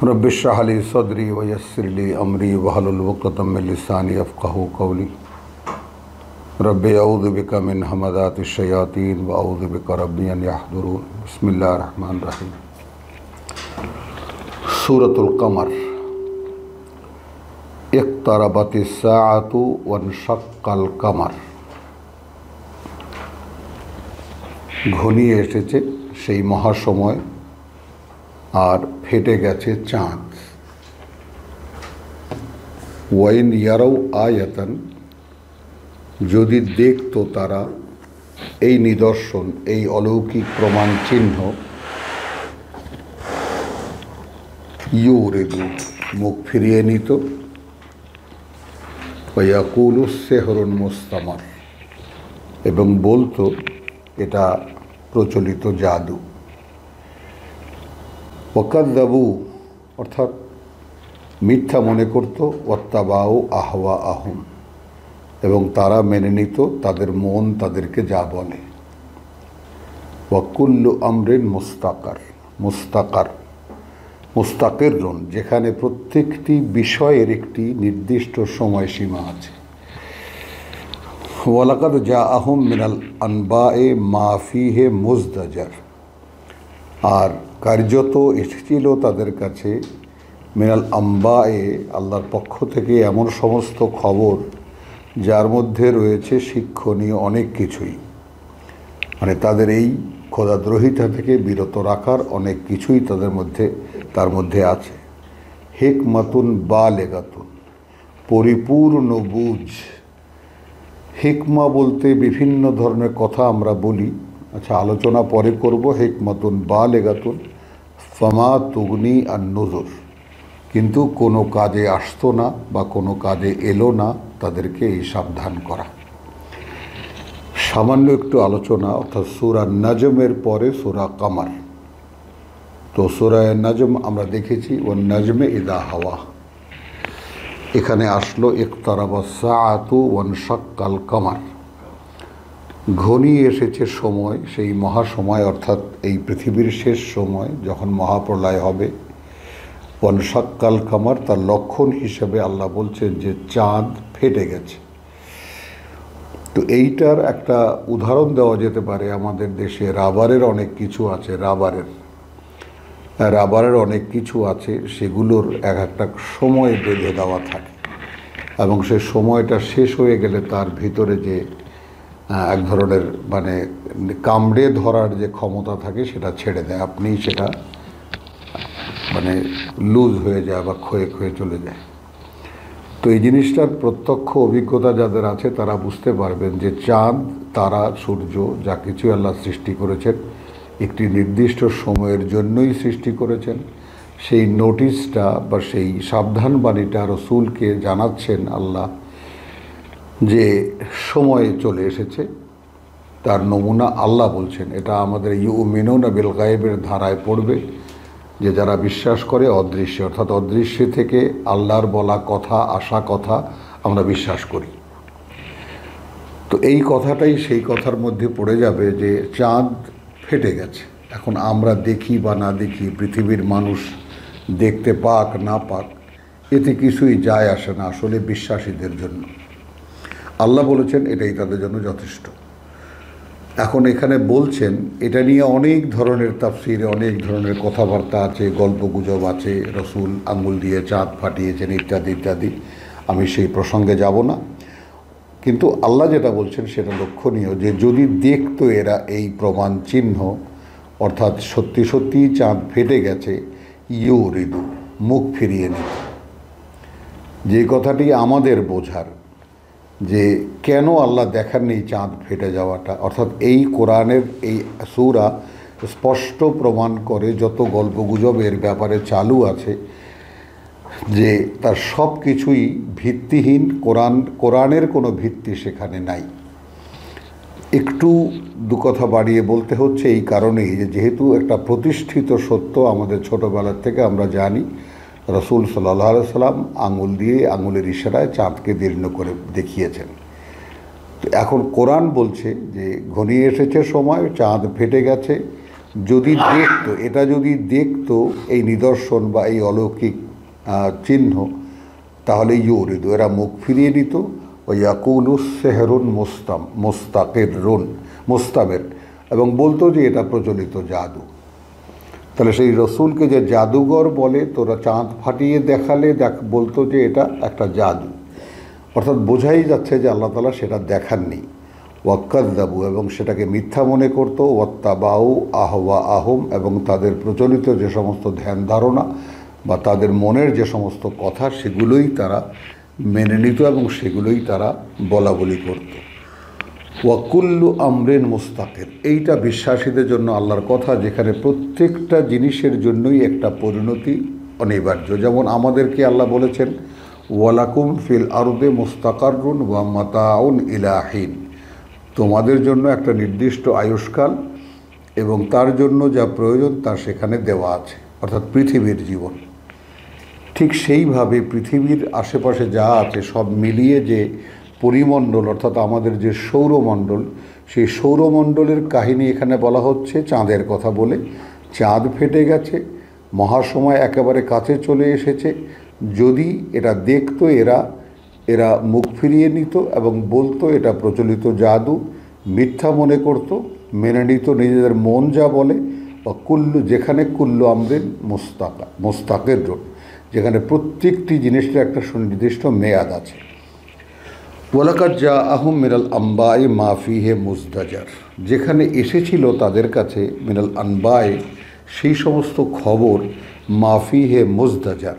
Rabbi इश्रह ली सदरी वयस्सिर ली अमरी वहलुल उक़दतम मिन लिसानी यफ़क़हू क़ौली rabbi अऊज़ु बिका मिन हमज़ातिश शयातीन व अऊज़ु बिका रब्बि अन यहज़ुरून। बिस्मिल्लाहिर रहमानिर रहीम। सूरतुल क़मर। इक़्तरबतिस साअतु वन्शक़्क़ल क़मर। ঘনিয়ে এসেছে সেই মহাসময় আর ফেটে গেছে চাঁদ। ওয়াইন ইয়ারাউ আয়াতান, যদি দেখতো তারা এই নিদর্শন, এই অলৌকিক প্রমাণ চিহ্ন, ইউরিদু, মুখ ফিরিয়ে নিত, ওয়ায়াকুলু সিহরুন মুস্তামার, এবং বলতো এটা প্রচলিত জাদু। ওয়াকাযযাবু, অর্থাৎ মিথ্যা মনে করত, ওয়াত্তাবাউ আহওয়া আহুম, এবং তারা মেনে নিত তাদের মন তাদেরকে যা বলে। ওয়াকুল্লু আমরিন মুস্তাকিরুন, যেখানে প্রত্যেকটি বিষয়ের একটি নির্দিষ্ট সময়সীমা আছে। ওয়ালাকাদ জাআহুম মিনাল আনবায়ে মা ফিহি মুজদাজার, আর কার্যত এসেছিল তাদের কাছে মিনাল আম্বায়ে, আল্লাহর পক্ষ থেকে এমন সমস্ত খবর যার মধ্যে রয়েছে শিক্ষণীয় অনেক কিছুই, মানে তাদের এই খোদাদ্রোহিতা থেকে বিরত রাখার অনেক কিছুই তার মধ্যে আছে। হিকমাতুন বালেগাতুন, পরিপূর্ণ বুঝ। হিকমা বলতে বিভিন্ন ধরনের কথা আমরা বলি, আচ্ছা আলোচনা পরে করব। হিকমাতুন বালেগাতুন ফামা তুগনি আন নুজুর, কিন্তু কোনো কাজে আসতো না বা কোনো কাজে এলো না তাদেরকে এই সাবধান করা। সামান্য একটু আলোচনা, অর্থাৎ সূরা নাজমের পরে সূরা কামার। তো সূরা নাজম আমরা দেখেছি, ওয়ান নাজমে ইদা হাওয়া, এখানে আসলো ইকতারাবাস সাআতু ওয়ানশাক্কাল কামার, ঘনিয়ে এসেছে সময়, সেই মহাসময়, অর্থাৎ এই পৃথিবীর শেষ সময় যখন মহাপ্রলয় হবে। ওয়ানশাক্কাল কামার, তার লক্ষণ হিসেবে আল্লাহ বলছেন যে চাঁদ ফেটে গেছে। তো এইটার একটা উদাহরণ দেওয়া যেতে পারে। আমাদের দেশে রাবারের অনেক কিছু আছে, রাবারের অনেক কিছু আছে, সেগুলোর এক একটা সময় বেঁধে দেওয়া থাকে, এবং সে সময়টা শেষ হয়ে গেলে তার ভিতরে যে এক ধরনের মানে কামড়ে ধরার যে ক্ষমতা থাকে সেটা ছেড়ে দেয়, আপনি সেটা মানে লুজ হয়ে যায় বা ক্ষয়ে ক্ষয়ে চলে যায়। তো এই জিনিসটার প্রত্যক্ষ অভিজ্ঞতা যাদের আছে তারা বুঝতে পারবেন যে চাঁদ, তারা, সূর্য, যা কিছু আল্লাহ সৃষ্টি করেছেন একটি নির্দিষ্ট সময়ের জন্যই সৃষ্টি করেছেন। সেই নোটিশটা বা সেই সাবধানবাণীটা রসুলকে জানাচ্ছেন আল্লাহ যে সময় চলে এসেছে। তার নমুনা আল্লাহ বলছেন, এটা আমাদের ইউমিনুনা বিল গায়বের ধারায় পড়বে, যে যারা বিশ্বাস করে অদৃশ্যে, অর্থাৎ অদৃশ্য থেকে আল্লাহর বলা কথা, আসা কথা আমরা বিশ্বাস করি। তো এই কথাটাই সেই কথার মধ্যে পড়ে যাবে যে চাঁদ ফেটে গেছে। এখন আমরা দেখি বা না দেখি, পৃথিবীর মানুষ দেখতে পাক না পাক, এতে কিছুই যায় আসে না আসলে বিশ্বাসীদের জন্য। আল্লাহ বলেছেন এটাই তাদের জন্য যথেষ্ট। এখন এখানে বলছেন, এটা নিয়ে অনেক ধরনের তাফসিরে অনেক ধরনের কথাবার্তা আছে, গল্পগুজব আছে, রসুল আঙ্গুল দিয়ে চাঁদ ফাটিয়েছেন ইত্যাদি ইত্যাদি। আমি সেই প্রসঙ্গে যাব না, কিন্তু আল্লাহ যেটা বলছেন সেটা লক্ষণীয়, যে যদি দেখতো এরা এই প্রমাণ চিহ্ন, অর্থাৎ সত্যি সত্যি চাঁদ ফেটে গেছে, ইউরিদু, মুখ ফিরিয়ে নিত। যে কথাটি আমাদের বোঝার, যে কেন আল্লাহ দেখাননি চাঁদ ফেটে যাওয়াটা, অর্থাৎ এই কোরআনের এই সূরা স্পষ্ট প্রমাণ করে যত গল্পগুজব এর ব্যাপারে চালু আছে যে তার সব কিছুই ভিত্তিহীন, কোরআনের কোনো ভিত্তি সেখানে নাই। একটু দু কথা বাড়িয়ে বলতে হচ্ছে এই কারণেই যে যেহেতু একটা প্রতিষ্ঠিত সত্য আমাদের ছোটোবেলার থেকে আমরা জানি, রসুল সাল্লাল্লাহু আলাইহি সাল্লাম আঙুল দিয়ে, আঙুলের ইশারায় চাঁদকে দীর্ঘ করে দেখিয়েছেন। তো এখন কোরআন বলছে যে ঘনিয়ে এসেছে সময়, চাঁদ ফেটে গেছে, যদি দেখতো, এটা যদি দেখতো এই নিদর্শন বা এই অলৌকিক চিহ্ন, তাহলে ইউরিদু, এরা মুখ ফিরিয়ে নিত। ও ইয়াকুলু সেহরুন মোস্তামের, এবং বলতো যে এটা প্রচলিত জাদু। তাহলে সেই রসুলকে যে জাদুঘর বলে, তোরা চাঁদ ফাটিয়ে দেখালে বলতো যে এটা একটা জাদু, অর্থাৎ বোঝাই যাচ্ছে যে আল্লাহ তাআলা সেটা দেখাননি। ওয়াক্কাযযাবু, এবং সেটাকে মিথ্যা মনে করতো। ওয়াত্তাবাউ আহওয়া আহম, এবং তাদের প্রচলিত যে সমস্ত ধ্যান ধারণা বা তাদের মনের যে সমস্ত কথা, সেগুলোই তারা মেনে নিত এবং সেগুলোই তারা বলা বলি করত। ওয়াকুল্লু আমরিন মুস্তাকির, এইটা বিশ্বাসীদের জন্য আল্লাহর কথা, যেখানে প্রত্যেকটা জিনিসের জন্যই একটা পরিণতি অনিবার্য। যেমন আমাদেরকে আল্লাহ বলেছেন, ওয়ালাকুম ফিল আরদে মুস্তাকাররুন ওয়া মাতাউন ইলা হিন, তোমাদের জন্য একটা নির্দিষ্ট আয়ুষ্কাল এবং তার জন্য যা প্রয়োজন তা সেখানে দেওয়া আছে, অর্থাৎ পৃথিবীর জীবন। ঠিক সেইভাবে পৃথিবীর আশেপাশে যা আছে সব মিলিয়ে যে পরিমণ্ডল, অর্থাৎ আমাদের যে সৌরমণ্ডল, সেই সৌরমণ্ডলের কাহিনী এখানে বলা হচ্ছে চাঁদের কথা বলে। চাঁদ ফেটে গেছে, মহাসময় একেবারে কাছে চলে এসেছে। যদি এটা দেখতো, এরা মুখ ফিরিয়ে নিত এবং বলতো এটা প্রচলিত জাদু, মিথ্যা মনে করত, মেনে নিত নিজেদের মন যা বলে। বা কুল্লু, যেখানে কুল্লু আমরিন মোস্তাকের রোড, যেখানে প্রত্যেকটি জিনিসের একটা সুনির্দিষ্ট মেয়াদ আছে। ওয়ালাকাদ জাআহুম মিনাল আম্বাই মা ফিহি মুজদাজার, যেখানে এসেছিল তাদের কাছে মিনাল আনবাই, সেই সমস্ত খবর, মা ফিহি মুজদাজার,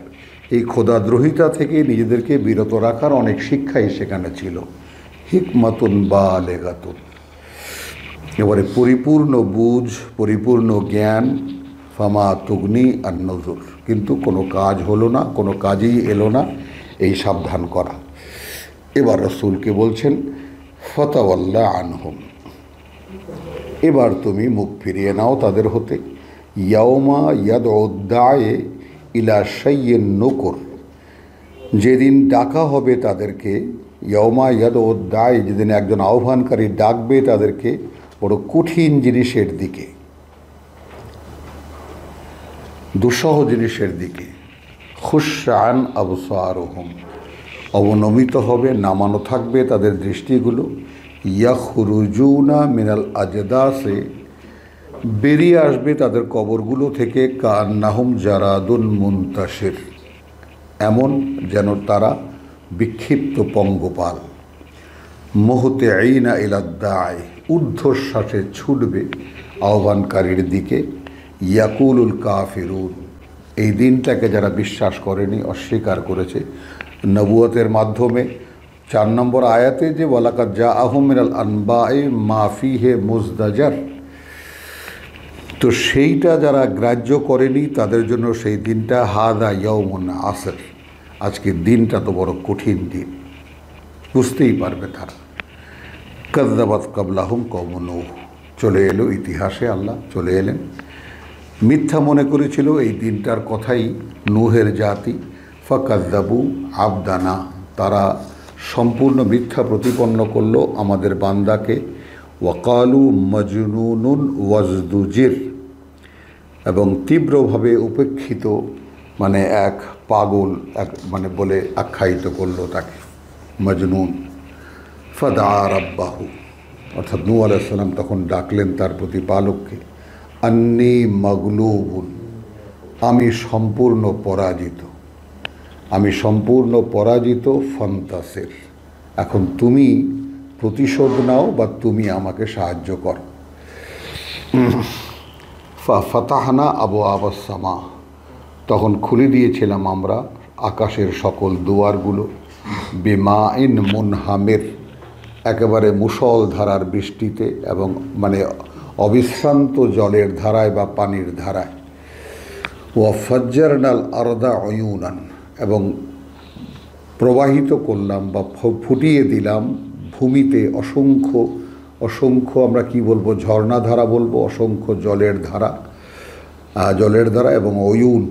এই খোদাদ্রোহিতা থেকে নিজেদেরকে বিরত রাখার অনেক শিক্ষাই সেখানে ছিল। হিকমাতুন বালেগাতুন, এবারে পরিপূর্ণ বুঝ, পরিপূর্ণ জ্ঞান। ফামা তুগনি আর নজর, কিন্তু কোনো কাজ হলো না, কোনো কাজেই এলো না এই সাবধান করা। এবার রাসূলকে বলছেন, ফাতাওয়াল্লা আনহুম, এবার তুমি মুখ ফিরিয়ে নাও তাদের হতে। ইয়াউমা ইয়াদউ দায়ে ইলা শাইয়্যিন নুকুর, যেদিন ডাকা হবে তাদেরকে। ইয়াউমা ইয়াদউ দায়ে, যেদিন একজন আহ্বানকারী ডাকবে তাদেরকে বড় কঠিন জিনিসের দিকে, দুঃসহ জিনিসের দিকে। খুশআন আবসারুহুম, অবনমিত হবে, নামানো থাকবে তাদের দৃষ্টিগুলো। ইয়াখরুজুনা মিনাল আজদাসে, বেরিয়ে আসবে তাদের কবরগুলো থেকে। কান্নাহুম জারাদুন মুনতাশির, এমন যেন তারা বিক্ষিপ্ত পঙ্গপাল। মুহতিঈনা ইলা দায়, ঊর্ধ্বশ্বাসে ছুটবে আহ্বানকারীর দিকে। ইয়াকুলুল কাফিরুন, এই দিনটাকে যারা বিশ্বাস করেনি, অস্বীকার করেছে নবুয়তের মাধ্যমে। 4 নম্বর আয়াতে যে ওয়ালাকাদ জাআহুম মিনাল আনবাই মা ফিহি মুজদাজার, তো সেইটা যারা গ্রাহ্য করেনি তাদের জন্য সেই দিনটা হাদা ইয়াউমুন আসর, আজকের দিনটা তো বড় কঠিন দিন, বুঝতেই পারবে তারা। কাযযাবাত ক্বাবলাহুম কওমু নূহ, চলে এলো ইতিহাসে, আল্লাহ চলে এলেন। মিথ্যা মনে করেছিল এই দিনটার কথাই নূহের জাতি। ফাকাযযাবু আবদানা, তারা সম্পূর্ণ মিথ্যা প্রতিপন্ন করলো আমাদের বান্দাকে। ওয়াকালু মজনুনুন ওয়াজদুজির, এবং তীব্রভাবে উপেক্ষিত, মানে এক পাগল, এক মানে বলে আখ্যায়িত করলো তাকে, মজনুন। ফাদা রাব্বাহু, অর্থাৎ নূহ আলাইহিস সালাম তখন ডাকলেন তার প্রতিপালককে। আন্নী মাগলুবুন, আমি সম্পূর্ণ পরাজিত, আমি সম্পূর্ণ পরাজিত। ফান্তাসির, এখন তুমি প্রতিশোধ নাও বা তুমি আমাকে সাহায্য করো। ফাতাহনা আবওয়াবাস সামা, তখন খুলে দিয়েছিলাম আমরা আকাশের সকল দুয়ারগুলো। বিমাইন মুনহামির, একেবারে মুষলধারার বৃষ্টিতে, এবং মানে অবিশ্রান্ত জলের ধারায় বা পানির ধারায়। ওয়াফাজ্জারনাল আরদা উয়ুনান, এবং প্রবাহিত করলাম বা ফুটিয়ে দিলাম ভূমিতে অসংখ্য অসংখ্য, আমরা কি বলবো, ঝর্ণাধারা বলবো, অসংখ্য জলের ধারা এবং অয়ুন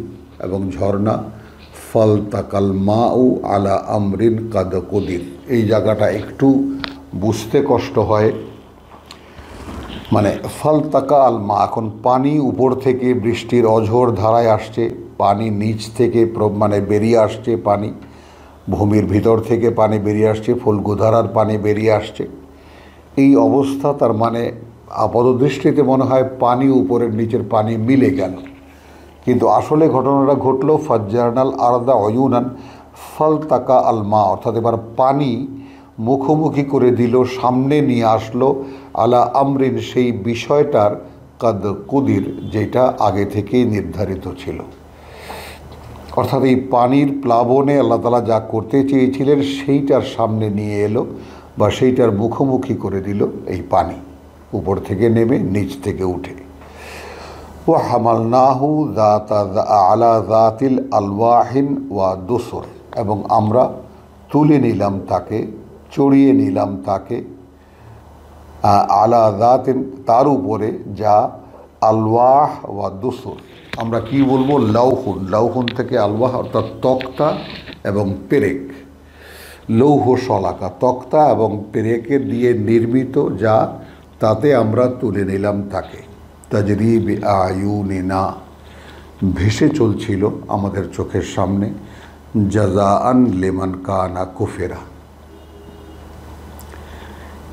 এবং ঝর্ণা। ফালতাকাল মাউ আলা আমরিন কাদ কদির, এই জায়গাটা একটু বুঝতে কষ্ট হয়। মানে ফালতাকা আল মা, এখন পানি উপর থেকে বৃষ্টির অঝোর ধারায় আসছে, পানি নিচ থেকে মানে বেরিয়ে আসছে, পানি ভূমির ভিতর থেকে পানি বেরিয়ে আসছে, ফুলগুধারার পানি বেরিয়ে আসছে। এই অবস্থা, তার মানে আপাতদৃষ্টিতে মনে হয় পানি উপরের নিচের পানি মিলে গেল, কিন্তু আসলে ঘটনাটা ঘটল ফাজ্জারনাল আরদা অয়ুনান ফালতাকা আল মা, অর্থাৎ এবার পানি মুখোমুখি করে দিল, সামনে নিয়ে আসলো আলা আমরিন, সেই বিষয়টার কাদ কুদির, যেটা আগে থেকেই নির্ধারিত ছিল। অর্থাৎ এই পানির প্লাবনে আল্লাহ তাআলা যা করতে চেয়েছিলেন সেইটার সামনে নিয়ে এলো, বা সেইটার মুখোমুখি করে দিল এই পানি, উপর থেকে নেমে নিচ থেকে উঠে। ওয়া হামালনাহু আলা যাতিল আলওয়াহিন ওয়া দুসুর, এবং আমরা তুলে নিলাম তাকে, চড়িয়ে নিলাম তাকে, আলা যাতিন, তার উপরে, যা আলওয়াহ ওয়া দুসুর, আমরা কি বলবো, লাউহুন, লাউহুন থেকে আলওয়াহ অর্থাৎ তক্তা এবং পেরেক, লৌহ শলাকা, তক্তা এবং পেরেকের দিয়ে নির্মিত, যা তাতে আমরা তুলে নিলাম তাকে। তাজরি বিআয়ুনিনা, ভেসে চলছিল আমাদের চোখের সামনে, জাযাআন লিমান কানা কুফিরা।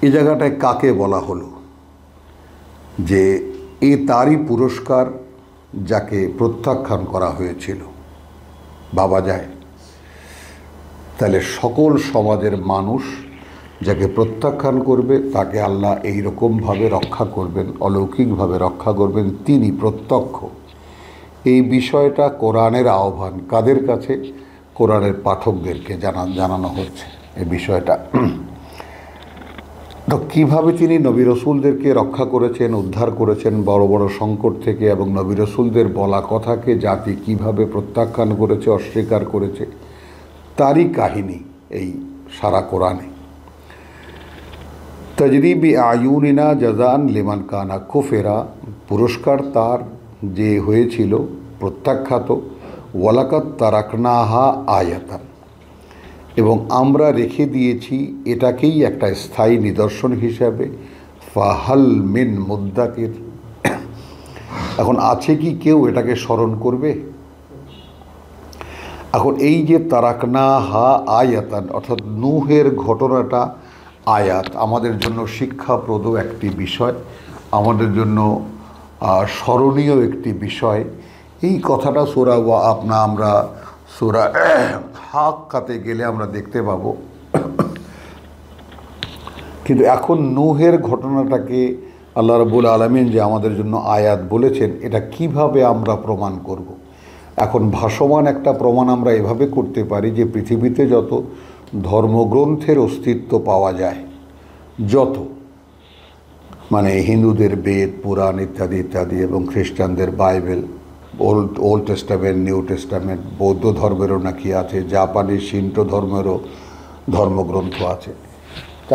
এই জায়গাটায় কাকে বলা হলো, যে এ তারই পুরস্কার যাকে প্রত্যাখ্যান করা হয়েছিল। ভাবা যায় তাহলে সকল সমাজের মানুষ যাকে প্রত্যাখ্যান করবে তাকে আল্লাহ এই রকমভাবে রক্ষা করবেন, অলৌকিকভাবে রক্ষা করবেন, তিনি প্রত্যক্ষ। এই বিষয়টা কোরআনের আহ্বান কাদের কাছে, কোরআনের পাঠকদেরকে জানানো হচ্ছে এই বিষয়টা। তো কীভাবে তিনি নবী রসুলদেরকে রক্ষা করেছেন, উদ্ধার করেছেন বড় বড় সংকট থেকে, এবং নবী রসুলদের বলা কথাকে জাতি কিভাবে প্রত্যাখ্যান করেছে, অস্বীকার করেছে, তারই কাহিনী এই সারা কোরআনে। তাজরি বিআয়ুনিনা জাযাআন লিমান কানা কুফিরা, পুরস্কার তার যে হয়েছিল প্রত্যাখ্যাত, ওয়ালাকাদ তারাকনাহা আয়াতান, এবং আমরা রেখে দিয়েছি এটাকেই একটা স্থায়ী নিদর্শন হিসাবে, ফাহাল মিন মুদ্দাকির, এখন আছে কি কেউ এটাকে স্মরণ করবে। এখন এই যে তারাকনাহা আয়াতান, অর্থাৎ নূহের ঘটনাটা আয়াত, আমাদের জন্য শিক্ষাপ্রদ একটি বিষয়, আমাদের জন্য স্মরণীয় একটি বিষয়। এই কথাটা সূরা আমরা সূরা হাক্কাতে গেলে আমরা দেখতে পাবো। কিন্তু এখন নূহের ঘটনাটাকে আল্লাহ রাব্বুল আলামিন যে আমাদের জন্য আয়াত বলেছেন, এটা কিভাবে আমরা প্রমাণ করব। এখন ভাসমান একটা প্রমাণ আমরা এভাবে করতে পারি যে পৃথিবীতে যত ধর্মগ্রন্থের অস্তিত্ব পাওয়া যায়, যত মানে হিন্দুদের বেদ, পুরাণ ইত্যাদি ইত্যাদি, এবং খ্রিস্টানদের Bible, old testament, new testament, বৌদ্ধ ধর্মেরও নাকি আছে, জাপানি শিন্টো ধর্মেরও ধর্মগ্রন্থ আছে।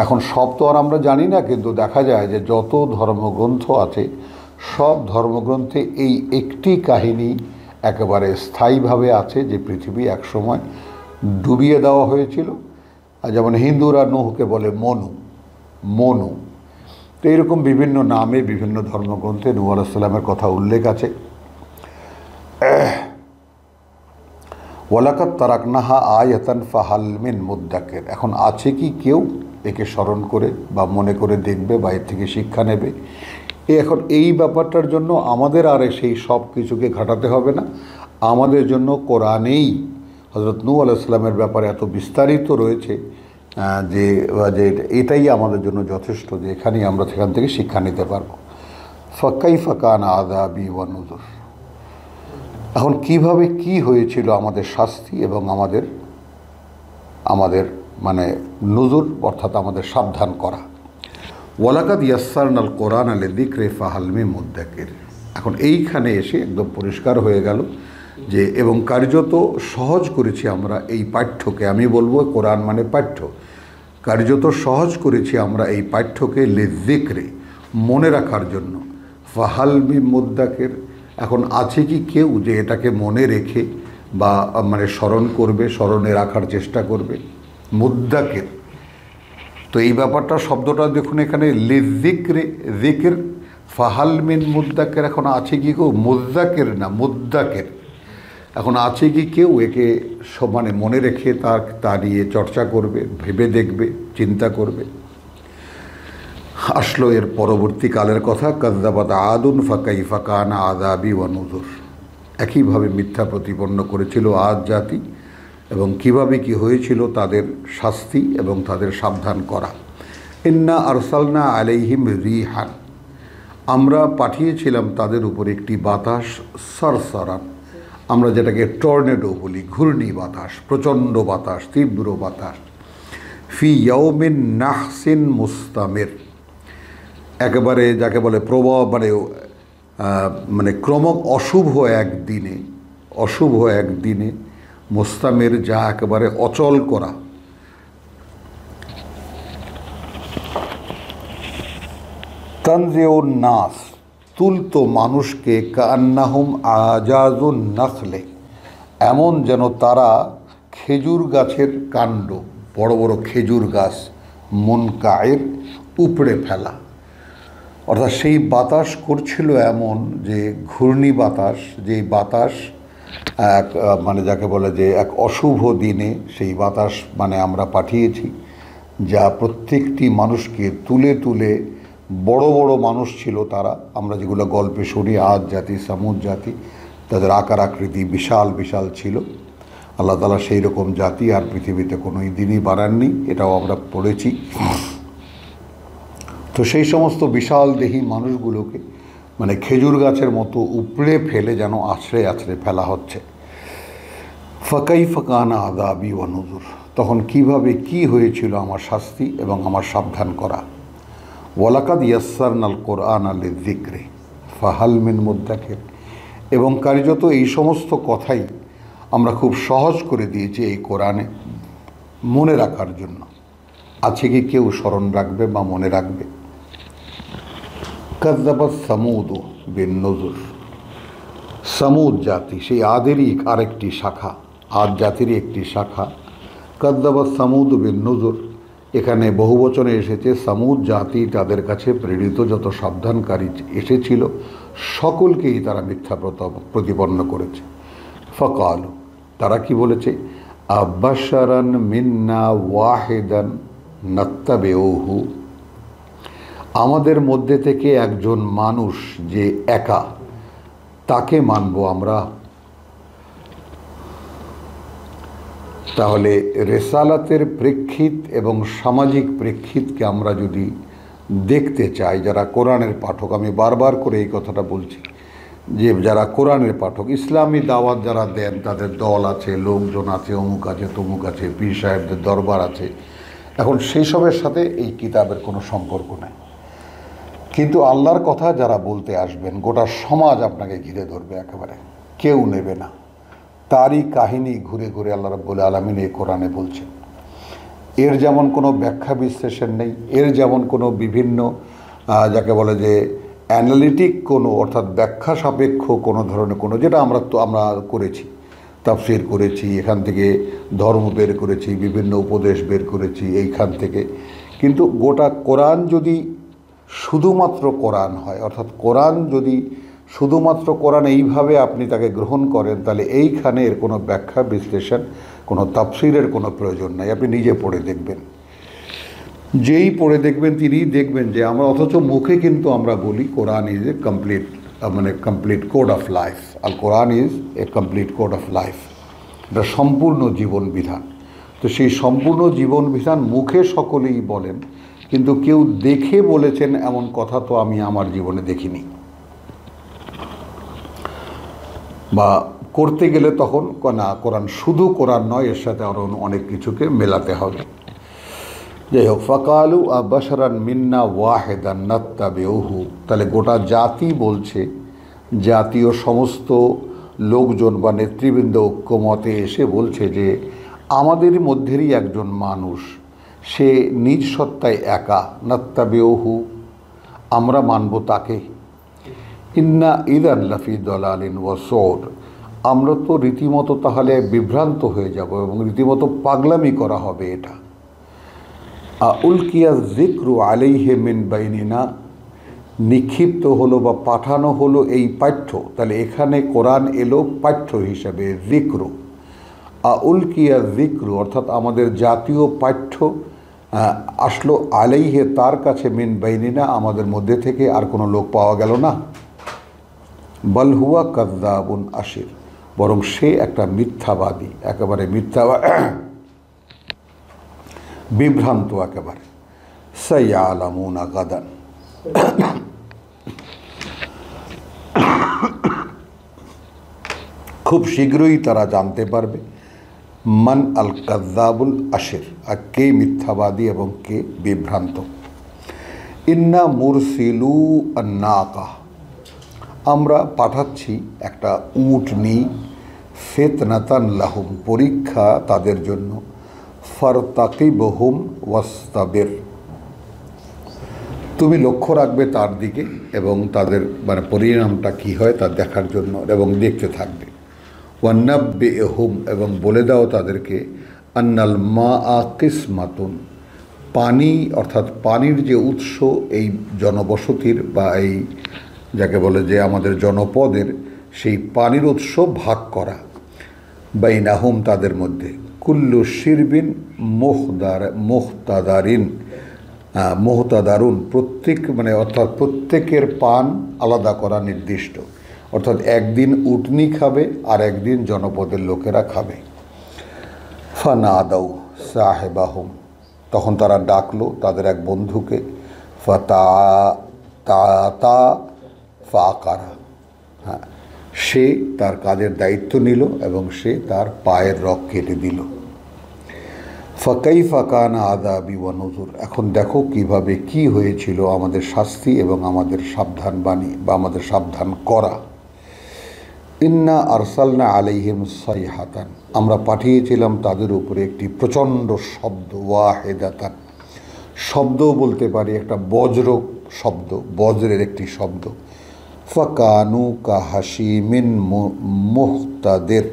এখন সব তো আর আমরা জানি না, কিন্তু দেখা যায় যে যত ধর্মগ্রন্থ আছে সব ধর্মগ্রন্থে এই একটি কাহিনী একেবারে স্থায়ীভাবে আছে, যে পৃথিবী একসময় ডুবিয়ে দেওয়া হয়েছিল। আর যেমন হিন্দুরা নূহকে বলে মনু, তো এইরকম বিভিন্ন নামে বিভিন্ন ধর্মগ্রন্থে নূহ আলাইহিস সালামের কথা উল্লেখ আছে। ওয়ালাকাদ তারাকনাহা আয়াতান ফাহাল মিন মুদ্দাকির, এখন আছে কি কেউ একে স্মরণ করে বা মনে করে দেখবে বা এর থেকে শিক্ষা নেবে। এখন এই ব্যাপারটার জন্য আমাদের আর সেই সব কিছুকে ঘাটাতে হবে না, আমাদের জন্য কোরআনেই হযরত নূহ আলাইহিস সালামের ব্যাপারে এত বিস্তারিত রয়েছে যে এটাই আমাদের জন্য যথেষ্ট, যে এখানেই আমরা সেখান থেকে শিক্ষা নিতে পারবো। ফাকাইফা কানা আযাবি ওয়া নুযুর, এখন কিভাবে কি হয়েছিল আমাদের শাস্তি এবং আমাদের মানে নুজুর, অর্থাৎ আমাদের সাবধান করা। ওয়ালাকাদ ইয়াসসারনাল কোরআন লিযিকরি ফাহাল মিন মুদ্দাকির, এখন এইখানে এসে একদম পরিষ্কার হয়ে গেল যে এবং কার্যত সহজ করেছি আমরা এই পাঠ্যকে, আমি বলবো কোরআন মানে পাঠ্য, কার্যত সহজ করেছি আমরা এই পাঠ্যকে লিযিকরি, মনে রাখার জন্য। ফাহাল মিন মুদ্দাকির, এখন আছে কি কেউ যে এটাকে মনে রেখে বা মানে স্মরণ করবে, স্মরণে রাখার চেষ্টা করবে। মুদ্দাকির, তো এই ব্যাপারটা শব্দটা দেখুন এখানে লিযিকরি, জিকির ফাহাল মিন মুদ্দাকের, এখন আছে কি কেউ? মুদ্দাকের না, মুদ্দাকের। এখন আছে কি কেউ একে মানে মনে রেখে তা নিয়ে চর্চা করবে, ভেবে দেখবে, চিন্তা করবে? আসলো এর পরবর্তীকালের কথা, কাযযাবাত আদুন ফাকাইফা কানা আযাবি ওয়া নুযুর। একইভাবে মিথ্যা প্রতিপন্ন করেছিল আদ জাতি, এবং কিভাবে কি হয়েছিল তাদের শাস্তি এবং তাদের সাবধান করা। ইন্না আরসালনা আলাইহিম রিহান, আমরা পাঠিয়েছিলাম তাদের উপর একটি বাতাস, সরসরান, আমরা যেটাকে টর্নেডো বলি, ঘূর্ণি বাতাস, প্রচণ্ড বাতাস, তীব্র বাতাস। ফি ইয়াউমিন নাহসিন মুস্তামির, একেবারে যাকে বলে প্রভাব, মানে ক্রমক অশুভ একদিনে, অশুভ একদিনে, মুস্তামির যা একেবারে অচল করা। তানজিউন নাস, তুলতো মানুষকে, কান্নাহুম আজাজুন নাখলে, এমন যেন তারা খেজুর গাছের কাণ্ড, বড় বড় খেজুর গাছ, মুনকায়ের, উপড়ে ফেলা। অর্থাৎ সেই বাতাস করছিল এমন যে ঘূর্ণি বাতাস, যেই বাতাস এক মানে যাকে বলে যে এক অশুভ দিনে সেই বাতাস মানে আমরা পাঠিয়েছি, যা প্রত্যেকটি মানুষকে তুলে তুলে, বড় বড় মানুষ ছিল তারা, আমরা যেগুলো গল্পে শুনি, আদ জাতি, সামুদ জাতি, তাদের আকার আকৃতি বিশাল বিশাল ছিল। আল্লাহ তাআলা সেই রকম জাতি আর পৃথিবীতে কোনো দিনই বানাননি, এটাও আমরা পড়েছি। তো সেই সমস্ত বিশাল দেহী মানুষগুলোকে মানে খেজুর গাছের মতো উপড়ে ফেলে যেন আছড়ে আছড়ে ফেলা হচ্ছে। ফাকাইফা কানা আযাবি ওয়া নুযুর, তখন কিভাবে কি হয়েছিল আমার শাস্তি এবং আমার সাবধান করা। ওয়ালাকাদ ইয়াসসারনাল কুরআনা লিযিকরি ফাহাল মিন মুদ্দাকির, এবং কার্যত এই সমস্ত কথাই আমরা খুব সহজ করে দিয়েছি এই কোরআনে মনে রাখার জন্য। আছে কি কেউ স্মরণ রাখবে বা মনে রাখবে? কাযযাবাত সামুদ বিন নুযুর, সামুদ জাতি, সেই আদেরই আরেকটি শাখা, আদ জাতিরই একটি শাখা। কাযযাবাত সামুদ বিন নুযুর, এখানে বহুবচনে এসেছে। সামুদ জাতি তাদের কাছে প্রেরিত যত সাবধানকারী এসেছিল সকলকেই তারা মিথ্যা প্রতিপন্ন করেছে। ফাকালু, তারা কি বলেছে? আবাশারান মিন্না ওয়াহিদান নাত্তাবিউহু, আমাদের মধ্যে থেকে একজন মানুষ যে একা, তাকে মানব আমরা। তাহলে রেসালাতের প্রেক্ষিত এবং সামাজিক প্রেক্ষিতকে আমরা যদি দেখতে চাই, যারা কোরআনের পাঠক, আমি বারবার করে এই কথাটা বলছি যে যারা কোরআনের পাঠক, ইসলামী দাওয়াত যারা দেন, তাদের দল আছে, লোকজন আছে, অমুক আছে, তমুক আছে, পীর সাহেবদের দরবার আছে, এখন সেই সবের সাথে এই কিতাবের কোনো সম্পর্ক নেই। কিন্তু আল্লাহর কথা যারা বলতে আসবেন, গোটা সমাজ আপনাকে ঘিরে ধরবে, একেবারে কেউ নেবে না। তারই কাহিনী ঘুরে ঘুরে আল্লাহ রাব্বুল আলামিন এই কোরআনে বলছেন। এর যেমন কোনো ব্যাখ্যা বিশ্লেষণ নেই, এর যেমন কোনো বিভিন্ন যাকে বলে যে অ্যানালিটিক কোনো, অর্থাৎ ব্যাখ্যা সাপেক্ষ কোনো ধরনের কোনো, যেটা আমরা করেছি, তাফসীর করেছি, এখান থেকে ধর্ম বের করেছি, বিভিন্ন উপদেশ বের করেছি এইখান থেকে। কিন্তু গোটা কোরআন যদি শুধুমাত্র কোরআন হয়, অর্থাৎ কোরআন যদি শুধুমাত্র কোরআন এইভাবে আপনি তাকে গ্রহণ করেন, তাহলে এইখানে এর কোনো ব্যাখ্যা বিশ্লেষণ, কোনো তাফসীরের কোনো প্রয়োজন নাই। আপনি নিজে পড়ে দেখবেন, যেই পড়ে দেখবেন তিনিই দেখবেন যে আমরা অথচ মুখে কিন্তু আমরা বলি Quran is a complete code of life. আর Quran is a complete code of life, এটা সম্পূর্ণ জীবন বিধান। তো সেই সম্পূর্ণ জীবন বিধান মুখে সকলেই বলেন, কিন্তু কেউ দেখে বলেছেন এমন কথা তো আমি আমার জীবনে দেখিনি, বা করতে গেলে তখন না, কোরআন শুধু কোরআন নয়, এর সাথে আরও অনেক কিছুকে মেলাতে হবে। যাই হোক, ফাকালু আবাশারান মিন্না ওয়াহিদান নাত্তাবিউহু, তাহলে গোটা জাতি বলছে, জাতীয় সমস্ত লোকজন বা নেতৃবৃন্দ ঐক্যমতে এসে বলছে যে আমাদের মধ্যেরই একজন মানুষ, সে নিজ সত্তায় একা, নাত্তাবিউহু, আমরা মানব তাকে। ইন্না ইদান লাফি দালালিন ওয়া সুর, আমরা তো রীতিমতো তাহলে বিভ্রান্ত হয়ে যাব এবং রীতিমতো পাগলামি করা হবে। এটা উলকিয়া যিকরু আলাইহি মিন বাইনিনা, নিক্ষিপ্ত হলো বা পাঠানো হলো এই পাঠ্য, তাহলে এখানে কোরআন এলো পাঠ্য হিসাবে, যিক্র। উলকিয়া যিক্র অর্থাৎ আমাদের জাতীয় পাঠ্য আসলো আলাইহে, তার কাছে, মিন বাইনিনা, আমাদের মধ্যে থেকে আর কোনো লোক পাওয়া গেল না। বল হুয়া কাযযাবুন আশির, বরং সে একটা মিথ্যাবাদী, একেবারে বিভ্রান্ত একেবারে। সায়ালামুনা গাদান, খুব শীঘ্রই তারা জানতে পারবে মান আল কাযযাবুল আশির, আর কে মিথ্যাবাদী এবং কে বিভ্রান্ত। ইন্না মুরসিলু আন-নাকা, আমরা পাঠাচ্ছি একটা উটনি, ফিতনাতান লাহুম, পরীক্ষা তাদের জন্য, ফারতাকিবহুম ওয়াস্তাবির, তুমি লক্ষ্য রাখবে তার দিকে এবং তাদের মানে পরিণামটা কী হয় তা দেখার জন্য, এবং দেখতে থাকবে। ওয়ান্নাব্বিহুম, এবং বলে দাও তাদেরকে, আন্নাল মা কিসমাতুন, পানি অর্থাৎ পানির যে উৎস এই জনবসতির বা এই যাকে বলে যে আমাদের জনপদের, সেই পানির উৎস ভাগ করা, বাইনাহুম, তাদের মধ্যে, কুল্লু শিরবিন মুহতাদারুন, প্রত্যেক মানে অর্থাৎ প্রত্যেকের পান আলাদা করা, নির্দিষ্ট, অর্থাৎ একদিন উটনি খাবে আর একদিন জনপদের লোকেরা খাবে। ফানাদাউ সাহেবাহুম, তখন তারা ডাকলো তাদের এক বন্ধুকে, ফাকারা, হ্যাঁ, সে তার কাজের দায়িত্ব নিল এবং সে তার পায়ের রগ কেটে দিল। ফাকাইফা কানা আযাবি ওয়া নুযুর, এখন দেখো কিভাবে কি হয়েছিল আমাদের শাস্তি এবং আমাদের সাবধানবাণী বা আমাদের সাবধান করা। ইন্না আরসালনা আলাইহিম সাইহাতান, আমরা পাঠিয়েছিলাম তাদের উপরে একটি প্রচণ্ড শব্দ, ওয়াহিদাতান, শব্দ বলতে পারি একটা বজ্র শব্দ, বজ্রের একটি শব্দ। ফাকানু কাহাশিমিন মুহতাদের,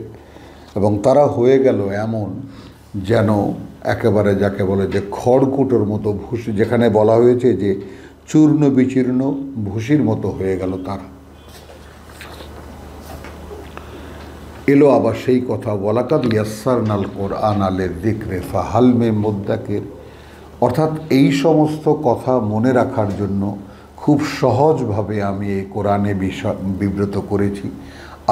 এবং তারা হয়ে গেল এমন যেন একেবারে যাকে বলে যে খড়কুটোর মতো ভুসি, যেখানে বলা হয়েছে যে চূর্ণ বিচীর্ণ ভুসির মতো হয়ে গেল তারা। এলো আবার সেই কথা, ওয়ালাকাদ ইয়াসসারনাল কোরআনা লিযিকরি ফাহাল মিন মুদ্দাকির, অর্থাৎ এই সমস্ত কথা মনে রাখার জন্য খুব সহজভাবে আমি এই কোরআনে বিব্রত করেছি।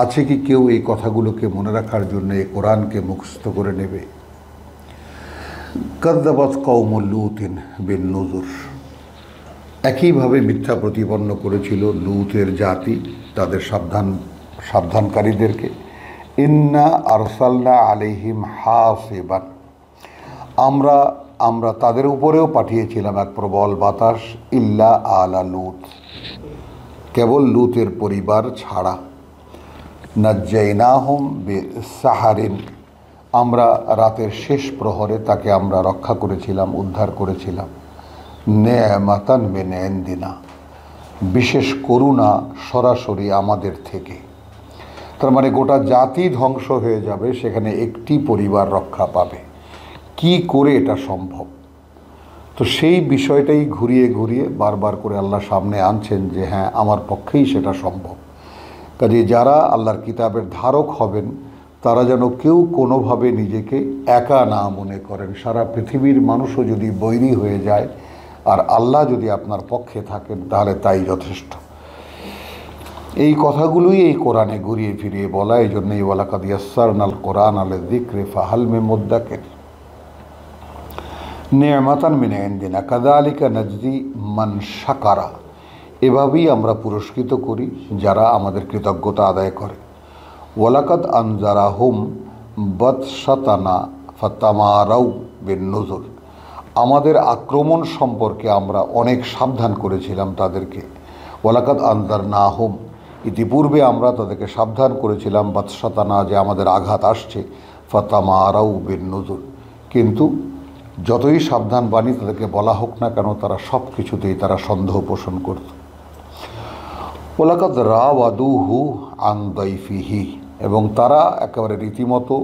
আছে কি কেউ এই কথাগুলোকে মনে রাখার জন্য এই কোরআনকে মুখস্থ করে নেবে? কাযযাবাত কওমু লূতিন বিন নুযুর, একইভাবে মিথ্যা প্রতিপন্ন করেছিল লূতের জাতি তাদের সাবধানকারীদেরকে। ইন্না আরসালনা আলাইহিম হাসিবান, আমরা তাদের উপরেও পাঠিয়েছিলাম এক প্রবল বাতাস, ইল্লা আলা লূত, কেবল লূতের পরিবার ছাড়া। নাজ্জাইনাহুম বিসাহারিন, আমরা রাতের শেষ প্রহরে তাকে আমরা রক্ষা করেছিলাম, উদ্ধার করেছিলাম। নেমাতান মিন ইনদিনা, বিশেষ করুণা সরাসরি আমাদের থেকে। তার মানে গোটা জাতি ধ্বংস হয়ে যাবে, সেখানে একটি পরিবার রক্ষা পাবে। কি করে এটা সম্ভব? তো সেই বিষয়টাই ঘুরিয়ে ঘুরিয়ে বারবার করে আল্লাহ সামনে আনছেন যে হ্যাঁ, আমার পক্ষেই সেটা সম্ভব। কাজে যারা আল্লাহর কিতাবের ধারক হবেন তারা যেন কেউ কোনোভাবে নিজেকে একা না মনে করেন। সারা পৃথিবীর মানুষও যদি বৈরী হয়ে যায় আর আল্লাহ যদি আপনার পক্ষে থাকেন তাহলে তাই যথেষ্ট। এই কথাগুলোই এই কোরআনে ঘুরিয়ে ফিরিয়ে বলা। এই জন্যই ওয়ালাকাদ ইয়াসসারনাল কোরআনা লিযিকরি ফাহাল মিন মুদ্দাকির নি'মাতান মিন ইনদিনা কাযালিকা নাজজি মান শাকারা, এভাবেই আমরা পুরস্কৃত করি যারা আমাদের কৃতজ্ঞতা আদায় করে। ওয়ালাকাদ আনজারাহুম বাতশাতানা ফাতামারাউ বিন নুযুর, আমাদের আক্রমণ সম্পর্কে আমরা অনেক সাবধান করেছিলাম তাদেরকে। ওয়ালাকাদ আনজারনাহুম, ইতিপূর্বে আমরা তাদেরকে সাবধান করেছিলাম, বাতশাতানা, যে আমাদের আঘাত আসছে, ফাতামারাউ বিন নুযুর, কিন্তু যতই সাবধান বাণী তাদেরকে বলা হোক না কেন তারা সব কিছুতেই তারা সন্দেহ পোষণ করত। ওয়ালাকাদ রাওয়াদুহু আন দাইফিহি, এবং তারা একেবারে রীতিমতো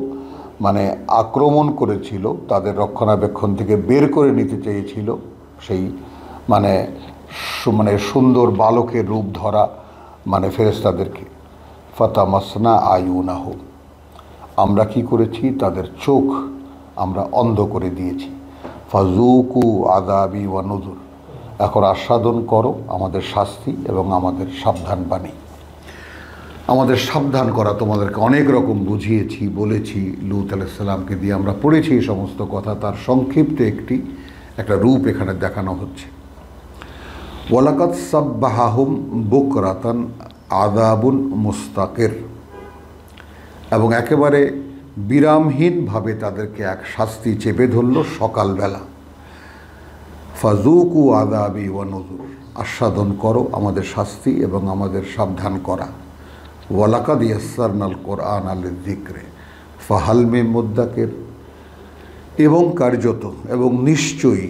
মানে আক্রমণ করেছিল, তাদের রক্ষণাবেক্ষণ থেকে বের করে নিতে চেয়েছিল সেই মানে মানে সুন্দর বালকের রূপ ধরা মানে ফেরেশতাদেরকে। ফাতামাসনা আয়ুনাহ, আমরা কি করেছি তাদের চোখ আমরা অন্ধ করে দিয়েছি। ফাজুকু আযাবি ওয়া নুযুর, এখন আস্বাদন করো আমাদের শাস্তি এবং আমাদের সাবধান বাণী। আমাদের সাবধান করা তোমাদেরকে অনেক রকম বুঝিয়েছি, বলেছি। লূত আলাইহিস সালামকে দিয়ে আমরা পড়েছি এই সমস্ত কথা, তার সংক্ষিপ্ত একটা রূপ এখানে দেখানো হচ্ছে। ওয়ালাকাদ সাব্বাহাহুম বুকরাতান আযাবুন মুস্তাকির, এবং একেবারে বিরামহীনভাবে তাদেরকে এক শাস্তি চেপে ধরল সকালবেলা। ফাজুকু আযাবি ওয়া নুযুর, আস্বাদন করো আমাদের শাস্তি এবং আমাদের সাবধান করা। ওয়ালাকাদ ইয়াসসারনাল কুরআনা লিযিকরি ফাহাল মিন মুদ্দাকির, এবং কার্যত এবং নিশ্চয়ই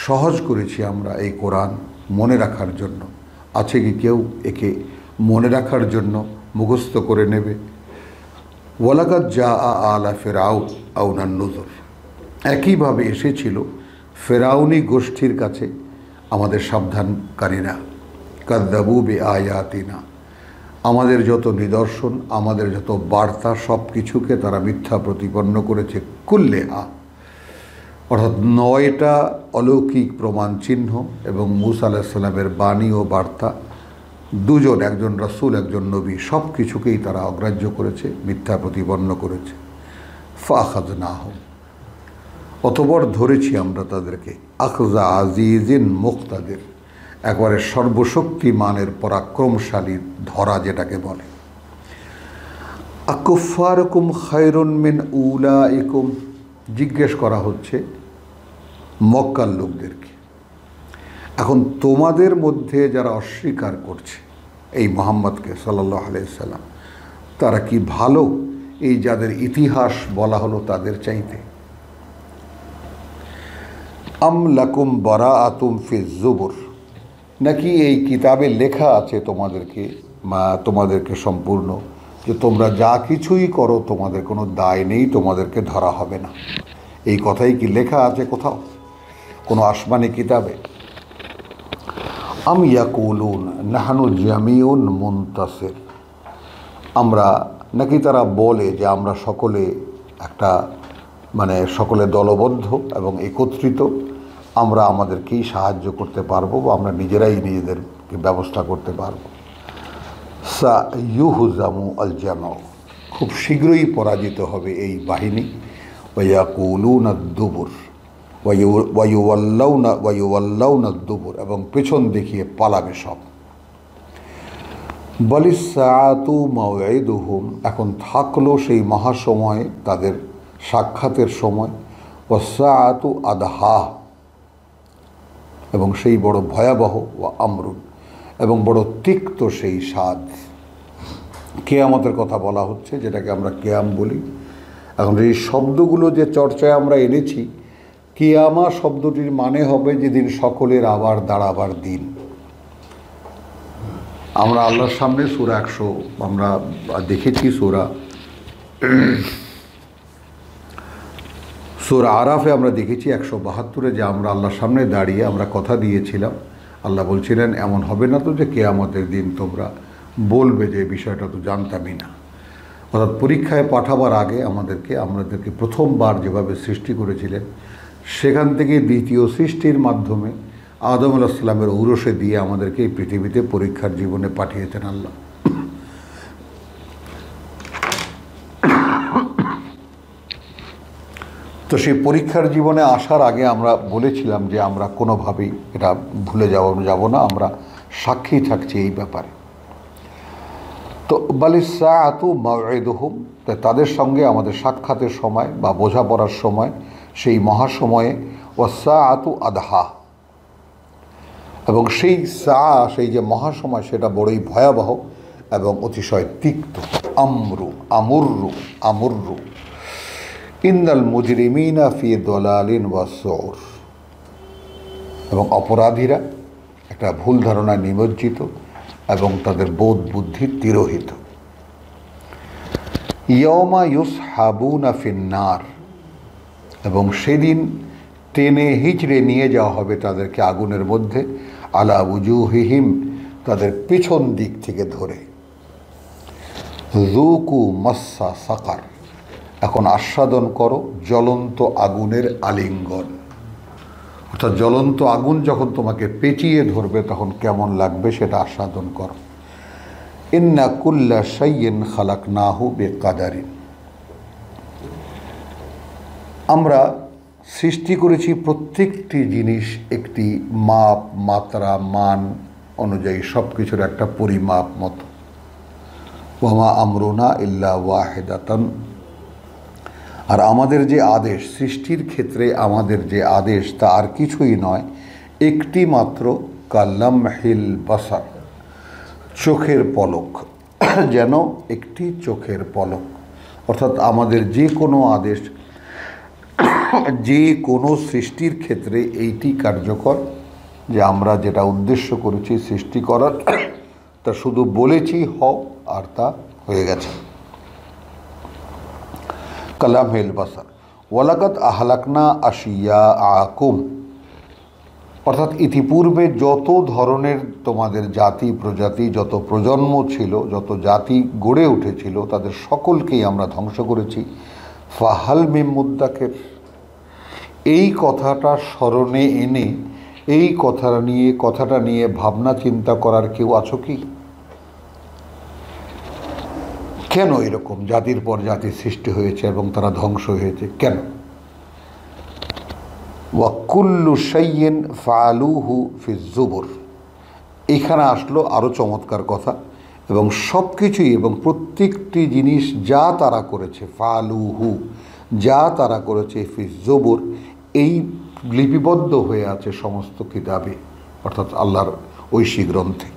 সহজ করেছি আমরা এই কোরআন মনে রাখার জন্য। আছে কি কেউ একে মনে রাখার জন্য মুখস্থ করে নেবে? ওয়ালাকাদ জাআ আলা ফিরআউনান নুযুর, একইভাবে এসেছিল ফেরাউনি গোষ্ঠীর কাছে আমাদের সাবধানকারীরা। কাযযাবু বিআয়াতিনা, আমাদের যত নিদর্শন, আমাদের যত বার্তা, সব কিছুকে তারা মিথ্যা প্রতিপন্ন করেছে। কুল্লেহা, অর্থাৎ 9টা অলৌকিক প্রমাণ চিহ্ন এবং মূসা আলাইহিস সালামের বাণী ও বার্তা, দুজন, একজন রাসূল একজন নবী, সব কিছুকেই তারা অগ্রাহ্য করেছে, মিথ্যা প্রতিপন্ন করেছে। ফাআখাযনাহুম, অতঃপর ধরেছি আমরা তাদেরকে আখযা আজিজিন মুক্তাদির, একবারে সর্বশক্তিমানের পরাক্রমশালী ধরা যেটাকে বলে। আকুফারকুম খায়রুন মিন উলাইকুম, জিজ্ঞেস করা হচ্ছে মক্কার লোকদেরকে। এখন তোমাদের মধ্যে যারা অস্বীকার করছে এই মুহাম্মদকে সাল্লাল্লাহু আলাইহি সাল্লাম, তারা কি ভালো এই যাদের ইতিহাস বলা হলো তাদের চাইতে? আম লাকুম বারাআতুম ফি যুবুর, নাকি এই কিতাবে লেখা আছে তোমাদেরকে সম্পূর্ণ যে তোমরা যা কিছুই করো তোমাদের কোনো দায় নেই, তোমাদেরকে ধরা হবে না? এই কথাই কি লেখা আছে কোথাও কোনো আসমানি কিতাবে? আম ইয়াকুলুন নাহনু জামিউন মুনতাসির, আমরা, নাকি তারা বলে যে আমরা সকলে একটা সকলে দলবদ্ধ এবং একত্রিত, আমরা আমাদেরকেই সাহায্য করতে পারবো বা আমরা নিজেরাই নিজেদেরকে ব্যবস্থা করতে পারবো। সা ইউহজামু আল জামাউ, খুব শীঘ্রই পরাজিত হবে এই বাহিনী। ওয়ায়াকুলুনা দুবুর ওয়ায়ুওয়াল্লাউনা দুবুর, এবং পেছন দেখিয়ে পালাবে সব। বলিস সাআতু মাওঈদুহুম, এখন থাকলো সেই মহাসময় তাদের সাক্ষাতের সময়। ওয়াসসাআতু আদহা, এবং সেই বড় ভয়াবহ। ওয়া আমরুন, এবং বড় তিক্ত সেই স্বাদ। কিয়ামতের কথা বলা হচ্ছে, যেটাকে আমরা কিয়াম বলি। এখন এই শব্দগুলো যে চর্চায় আমরা এনেছি, কিয়ামা শব্দটির মানে হবে যেদিন সকলের আবার দাঁড়াবার দিন। আমরা আল্লাহর সামনে সূরা 100 আমরা দেখেছি, সূরা আরাফে আমরা দেখেছি 172-এ, যে আমরা আল্লাহর সামনে দাঁড়িয়ে আমরা কথা দিয়েছিলাম। আল্লাহ বলছিলেন এমন হবে না তো যে কিয়ামতের দিন তোমরা বলবে যে বিষয়টা তো জানতামই না। অর্থাৎ পরীক্ষায় পাঠাবার আগে আমাদেরকে প্রথমবার যেভাবে সৃষ্টি করেছিলেন, সেখান থেকে দ্বিতীয় সৃষ্টির মাধ্যমে আদম আলাইহিস সালামের ঔরসে দিয়ে আমাদেরকে এই পৃথিবীতে পরীক্ষার জীবনে পাঠিয়েছেন আল্লাহ। তো সেই পরীক্ষার জীবনে আসার আগে আমরা বলেছিলাম যে আমরা কোনোভাবেই এটা ভুলে যাব না, আমরা সাক্ষী থাকছি এই ব্যাপারে। তো বালিস সাআতু মাওঈদুহুম, তাদের সঙ্গে আমাদের সাক্ষাতের সময় বা বোঝাপড়ার সময়, সেই মহাসময়ে। ওয়াসসাআতু আদহা, এবং সেই সেই যে মহাসময় সেটা বড়ই ভয়াবহ এবং অতিশয় তিক্ত। আমুররু ইন্নাল মুজরিমিনা ফি দালালিন ওয়া সুউর, এবং অপরাধীরা একটা ভুল ধারণায় নিমজ্জিত এবং তাদের বোধ বুদ্ধি তিরোহিত। ইয়াওমা ইউসহাবুনা ফিন্নার, এবং সেদিন টেনে হিচড়ে নিয়ে যাওয়া হবে তাদেরকে আগুনের মধ্যে। আলা উজুহিহিম, তাদের পিছন দিক থেকে ধরে। যুকু মাসসা সাকার, এখন আস্বাদন করো জ্বলন্ত আগুনের আলিঙ্গন। অর্থাৎ জ্বলন্ত আগুন যখন তোমাকে পেঁচিয়ে ধরবে তখন কেমন লাগবে সেটা আস্বাদন করো। ইন্না কুল্লা শাইইন খালাকনাহু বিকাদারিন, আমরা সৃষ্টি করেছি প্রত্যেকটি জিনিস একটি মাপ, মাত্রা, মান অনুযায়ী, সব কিছুর একটা পরিমাপ মতো। ওয়ামা আমরুনা ইল্লা ওয়াহিদাতান, আর আমাদের যে আদেশ সৃষ্টির ক্ষেত্রে, আমাদের যে আদেশ তা আর কিছুই নয়, একটি মাত্র কালামহিল বাসার, চোখের পলক, যেন একটি চোখের পলক। অর্থাৎ আমাদের যে কোনো আদেশ, যে কোনো সৃষ্টির ক্ষেত্রে এইটি কার্যকর, যে আমরা যেটা উদ্দেশ্য করেছি সৃষ্টি করার, তা শুধু বলেছি হও, আর তা হয়ে গেছে। কালামহিল বাসার। ওয়ালাকাদ আহলাকনা আশিয়া আকুম, অর্থাৎ ইতিপূর্বে যত ধরনের তোমাদের জাতি প্রজাতি, যত প্রজন্ম ছিল, যত জাতি গড়ে উঠেছিল, তাদের সকলকেই আমরা ধ্বংস করেছি। ফাহাল মিন মুদ্দাকির, এই কথাটা স্মরণে এনে এই কথাটা নিয়ে ভাবনা চিন্তা করার কেউ আছো কি? কেন এরকম জাতির পর জাতি সৃষ্টি হয়েছে এবং তারা ধ্বংস হয়েছে কেন? ওয়াকুল্লু শাইইন ফাআলুহু ফিজ জুবুর, এখানে আসলো আরও চমৎকার কথা। এবং সব কিছুই, এবং প্রত্যেকটি জিনিস যা তারা করেছে, ফাআলুহু, যা তারা করেছে, ফিজ জুবুর, এই লিপিবদ্ধ হয়ে আছে সমস্ত কিতাবে, অর্থাৎ আল্লাহর ঐশী গ্রন্থে।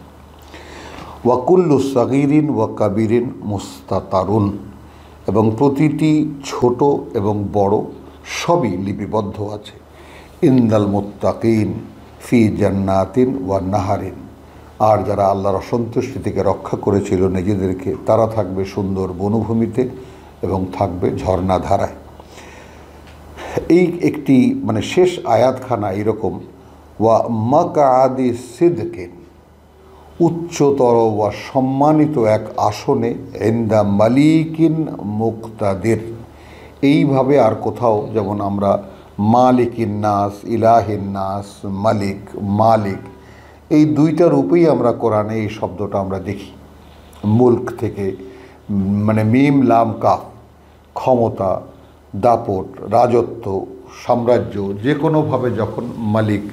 ওয়াকুল্লু সাগীরিন ওয়া কাবীরিন মুস্তাতারুন, এবং প্রতিটি ছোট এবং বড় সবই লিপিবদ্ধ আছে। ইন্দাল মুত্তাকিন ফি জান্নাতিন ওয়া নাহারিন, আর যারা আল্লাহর অসন্তুষ্টি থেকে রক্ষা করেছিল নিজেদেরকে, তারা থাকবে সুন্দর বনভূমিতে এবং থাকবে ঝর্ণাধারায়। এই একটি শেষ আয়াতখানা এরকম, ওয়া মাকআদি সিদকিন, উচ্চতর ওয়া সম্মানিত এক আসনে, ইনদা মালিকিন মুক্তাদির, এইভাবে আর কোথাও, যেমন আমরা মালিকিন নাস, ইলাহিন নাস, মালিক, মালিক, এই দুইটা রূপেই আমরা কোরআনে এই শব্দটা আমরা দেখি। মুলক থেকে মিম লাম কাফ, ক্ষমতা, দাপট, রাজত্ব, সাম্রাজ্য, যে কোনোভাবে যখন মালিক,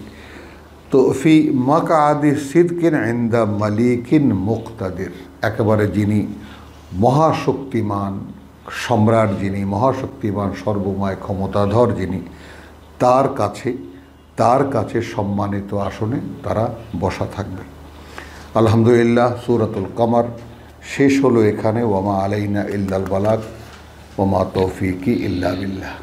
তো ফি মাকআদি সিদকিন ইনদা মালিকিন মুক্তাদির, একেবারে যিনি মহাশক্তিমান সম্রাট, যিনি মহাশক্তিমান সর্বময় ক্ষমতাধর, যিনি, তার কাছে সম্মানিত আসনে তারা বসা থাকবে। আলহামদুলিল্লাহ, সূরাতুল কমর শেষ হলো এখানে। ওয়ামা আলাইনা ইল্লাল বালাগ ওমা তৌফিকি ইল্লা বিল্লাহ।